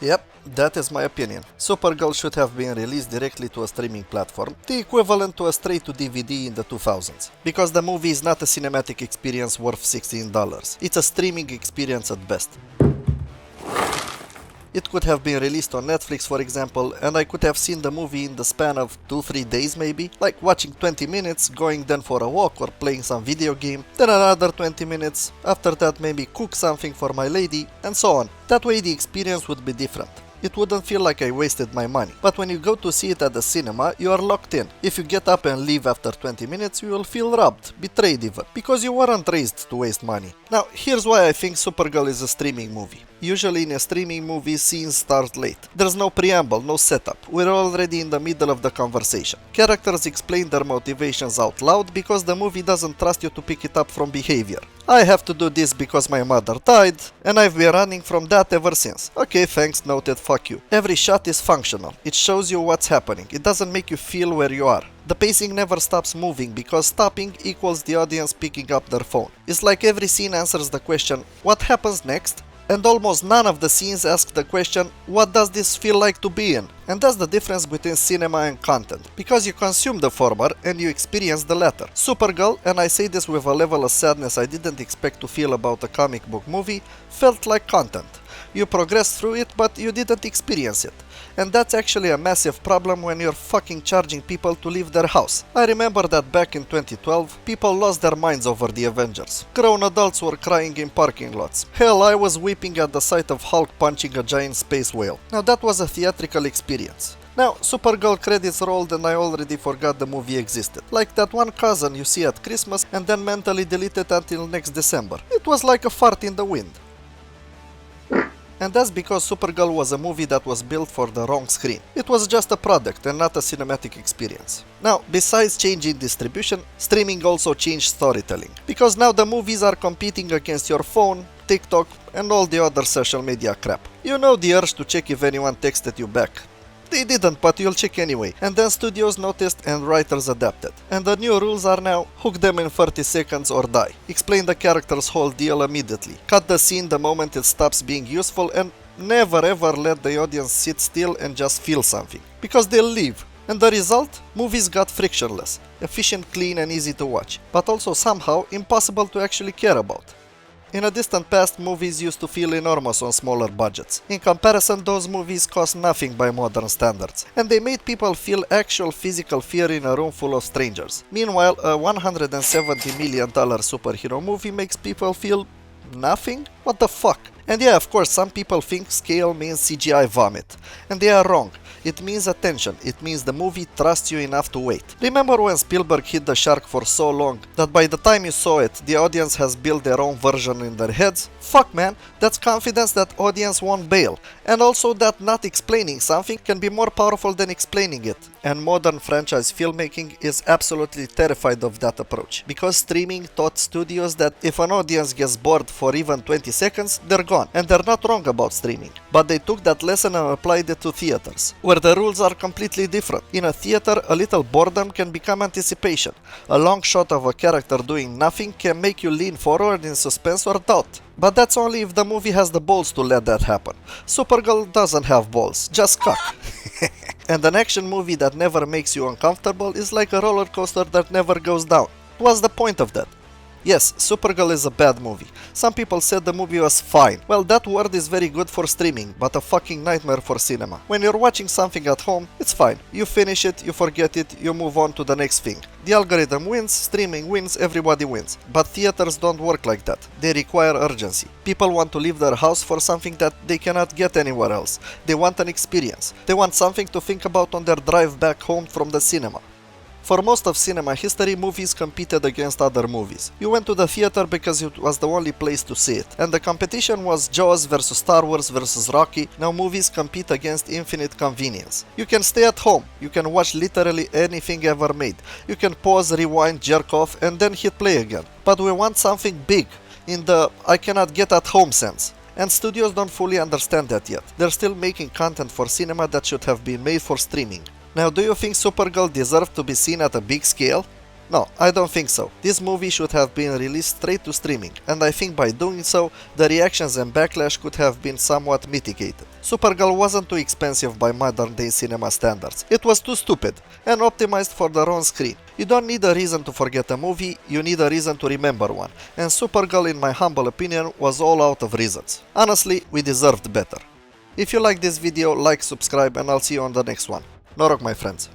Yep, that is my opinion. Supergirl should have been released directly to a streaming platform, the equivalent to a straight-to-DVD in the 2000s. Because the movie is not a cinematic experience worth $16. It's a streaming experience at best. It could have been released on Netflix, for example, and I could have seen the movie in the span of 2-3 days maybe, like watching 20 minutes, going then for a walk or playing some video game, then another 20 minutes, after that maybe cook something for my lady, and so on. That way the experience would be different. It wouldn't feel like I wasted my money. But when you go to see it at the cinema, you are locked in. If you get up and leave after 20 minutes, you will feel robbed, betrayed even, because you weren't raised to waste money. Now, here's why I think Supergirl is a streaming movie. Usually in a streaming movie, scenes start late. There's no preamble, no setup. We're already in the middle of the conversation. Characters explain their motivations out loud because the movie doesn't trust you to pick it up from behavior. I have to do this because my mother died, and I've been running from that ever since. Okay, thanks, noted, fuck you. Every shot is functional. It shows you what's happening. It doesn't make you feel where you are. The pacing never stops moving because stopping equals the audience picking up their phone. It's like every scene answers the question, what happens next? And almost none of the scenes ask the question, what does this feel like to be in? And that's the difference between cinema and content, because you consume the former and you experience the latter. Supergirl, and I say this with a level of sadness I didn't expect to feel about a comic book movie, felt like content. You progressed through it, but you didn't experience it. And that's actually a massive problem when you're fucking charging people to leave their house. I remember that back in 2012, people lost their minds over the Avengers. Grown adults were crying in parking lots. Hell, I was weeping at the sight of Hulk punching a giant space whale. Now that was a theatrical experience. Now, Supergirl credits rolled and I already forgot the movie existed. Like that one cousin you see at Christmas and then mentally delete it until next December. It was like a fart in the wind. And that's because Supergirl was a movie that was built for the wrong screen. It was just a product and not a cinematic experience. Now, besides changing distribution, streaming also changed storytelling. Because now the movies are competing against your phone, TikTok, and all the other social media crap. You know the urge to check if anyone texted you back. They didn't, but you'll check anyway. And then studios noticed and writers adapted. And the new rules are now, hook them in 30 seconds or die. Explain the character's whole deal immediately. Cut the scene the moment it stops being useful and never ever let the audience sit still and just feel something. Because they'll leave. And the result? Movies got frictionless, efficient, clean and easy to watch. But also somehow impossible to actually care about. In a distant past, movies used to feel enormous on smaller budgets. In comparison, those movies cost nothing by modern standards, and they made people feel actual physical fear in a room full of strangers. Meanwhile, a $170 million superhero movie makes people feel nothing? What the fuck? And yeah, of course, some people think scale means CGI vomit. And they are wrong. It means attention. It means the movie trusts you enough to wait. Remember when Spielberg hid the shark for so long that by the time you saw it, the audience has built their own version in their heads? Fuck man, that's confidence that audience won't bail. And also that not explaining something can be more powerful than explaining it. And modern franchise filmmaking is absolutely terrified of that approach. Because streaming taught studios that if an audience gets bored for even 20 seconds, they're gone. And they're not wrong about streaming. But they took that lesson and applied it to theaters, where the rules are completely different. In a theater, a little boredom can become anticipation. A long shot of a character doing nothing can make you lean forward in suspense or doubt. But that's only if the movie has the balls to let that happen. Supergirl doesn't have balls, just cock. And an action movie that never makes you uncomfortable is like a roller coaster that never goes down. What's the point of that? Yes, Supergirl is a bad movie. Some people said the movie was fine. Well, that word is very good for streaming, but a fucking nightmare for cinema. When you're watching something at home, it's fine. You finish it, you forget it, you move on to the next thing. The algorithm wins, streaming wins, everybody wins. But theaters don't work like that. They require urgency. People want to leave their house for something that they cannot get anywhere else. They want an experience. They want something to think about on their drive back home from the cinema. For most of cinema history, movies competed against other movies. You went to the theater because it was the only place to see it. And the competition was Jaws versus Star Wars versus Rocky. Now movies compete against infinite convenience. You can stay at home. You can watch literally anything ever made. You can pause, rewind, jerk off, and then hit play again. But we want something big, in the I cannot get at home sense. And studios don't fully understand that yet. They're still making content for cinema that should have been made for streaming. Now, do you think Supergirl deserved to be seen at a big scale? No, I don't think so. This movie should have been released straight to streaming, and I think by doing so, the reactions and backlash could have been somewhat mitigated. Supergirl wasn't too expensive by modern day cinema standards. It was too stupid, and optimized for the wrong screen. You don't need a reason to forget a movie, you need a reason to remember one, and Supergirl, in my humble opinion, was all out of reasons. Honestly, we deserved better. If you like this video, like, subscribe, and I'll see you on the next one. Noroc, my friends.